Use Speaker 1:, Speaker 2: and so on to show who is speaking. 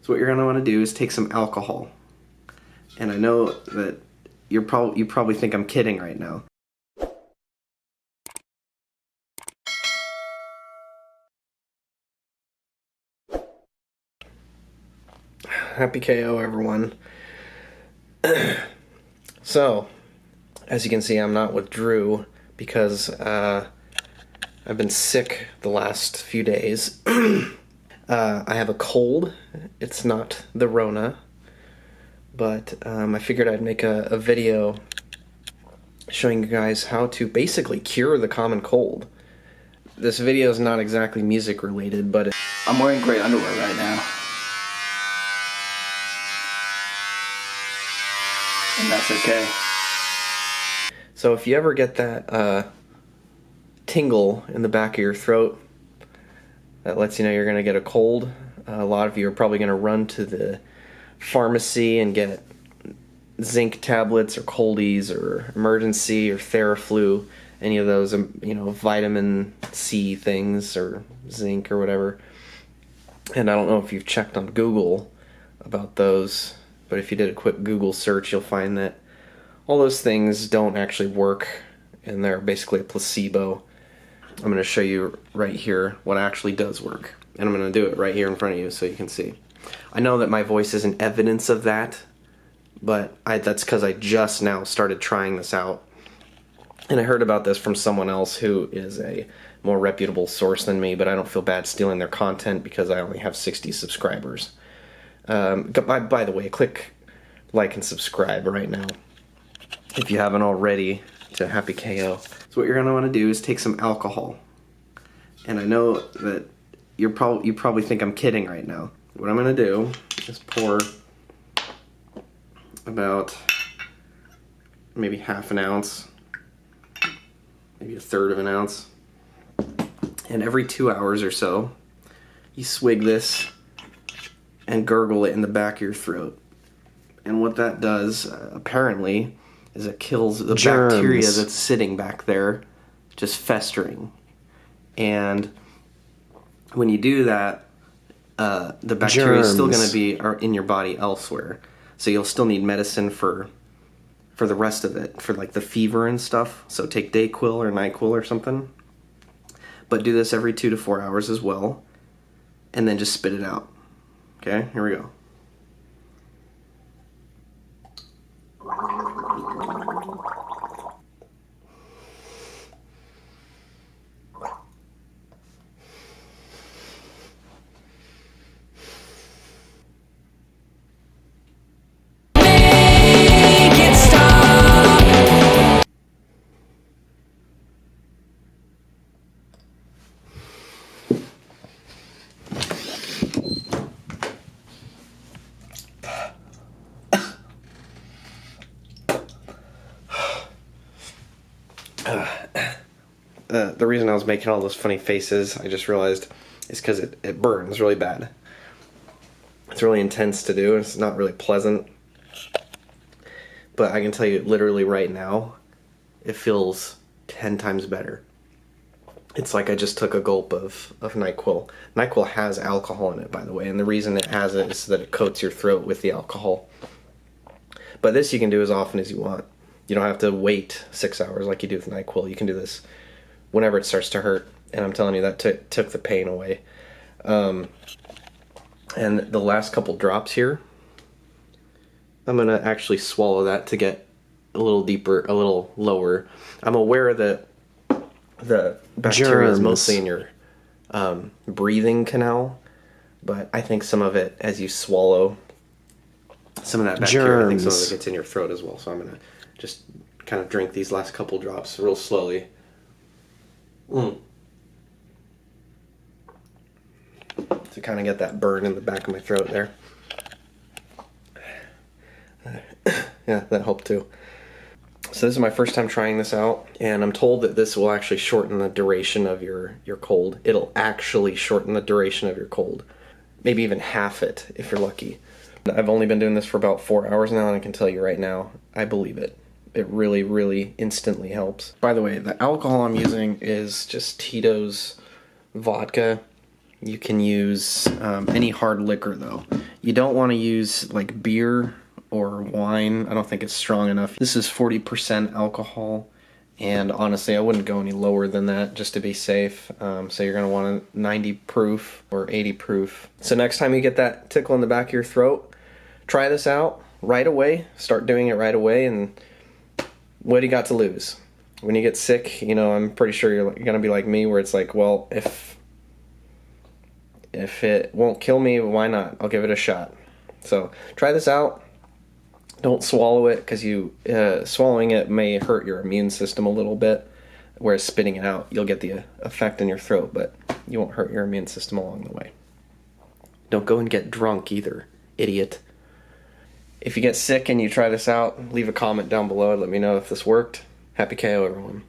Speaker 1: So what you're going to want to do is take some alcohol. And I know that you probably think I'm kidding right now. Happy KO, everyone. So, as you can see, I'm not with Drew because I've been sick the last few days. I have a cold. It's not the Rona, but I figured I'd make a video showing you guys how to basically cure the common cold. This video is not exactly music related, but
Speaker 2: I'm wearing gray underwear right now. And that's okay.
Speaker 1: So if you ever get that tingle in the back of your throat, that lets you know you're going to get a cold. A lot of you are probably going to run to the pharmacy and get zinc tablets or coldies or emergency or Theraflu, any of those, vitamin C things or zinc or whatever. And I don't know if you've checked on Google about those, but if you did a quick Google search, you'll find that all those things don't actually work, and they're basically a placebo. I'm going to show you right here what actually does work, and I'm going to do it right here in front of you so you can see. I know that my voice isn't evidence of that, but that's because I just now started trying this out, and I heard about this from someone else who is a more reputable source than me, but I don't feel bad stealing their content because I only have 60 subscribers. By the way, click like and subscribe right now if you haven't already to Happy KO. So what you're going to want to do is take some alcohol. And I know that you probably think I'm kidding right now. What I'm going to do is pour about maybe half an ounce, maybe a third of an ounce. And every 2 hours or so, you swig this and gurgle it in the back of your throat. And what that does, apparently, is it kills the bacteria that's sitting back there, just festering. And when you do that, the bacteria is still going to be in your body elsewhere. So you'll still need medicine for the rest of it, for like the fever and stuff. So take Dayquil or NyQuil or something. But do this every 2 to 4 hours as well. And then just spit it out. Okay, here we go. The reason I was making all those funny faces, I just realized, is because it burns really bad. It's really intense to do, it's not really pleasant. But I can tell you literally right now, it feels 10 times better. It's like I just took a gulp of NyQuil. NyQuil has alcohol in it, by the way, and the reason it has it is so that it coats your throat with the alcohol. But this you can do as often as you want. You don't have to wait 6 hours like you do with NyQuil. You can do this whenever it starts to hurt, and I'm telling you, that took the pain away. And the last couple drops here, I'm going to actually swallow that to get a little deeper, a little lower. I'm aware that the bacteria is mostly in your breathing canal, but I think some of it, as you swallow, some of that bacteria, I think some of it gets in your throat as well. So I'm going to just kind of drink these last couple drops real slowly. To kind of get that burn in the back of my throat there. Yeah, that helped too. So this is my first time trying this out, and I'm told that this will actually shorten the duration of your cold. It'll actually shorten the duration of your cold. Maybe even half it, if you're lucky. I've only been doing this for about 4 hours now, and I can tell you right now, I believe it. It really, really instantly helps. By the way, the alcohol I'm using is just Tito's vodka. You can use any hard liquor, though. You don't want to use like beer or wine. I don't think it's strong enough. This is 40% alcohol, and honestly I wouldn't go any lower than that just to be safe. So you're going to want a 90 proof or 80 proof. So next time you get that tickle in the back of your throat, try this out right away. Start doing it right away, and what do you got to lose? When you get sick, you know, I'm pretty sure you're going to be like me, where it's like, well, if it won't kill me, why not? I'll give it a shot. So try this out. Don't swallow it, because swallowing it may hurt your immune system a little bit, whereas spitting it out, you'll get the effect in your throat, but you won't hurt your immune system along the way. Don't go and get drunk either, idiot. If you get sick and you try this out, leave a comment down below and let me know if this worked. Happy KO, everyone.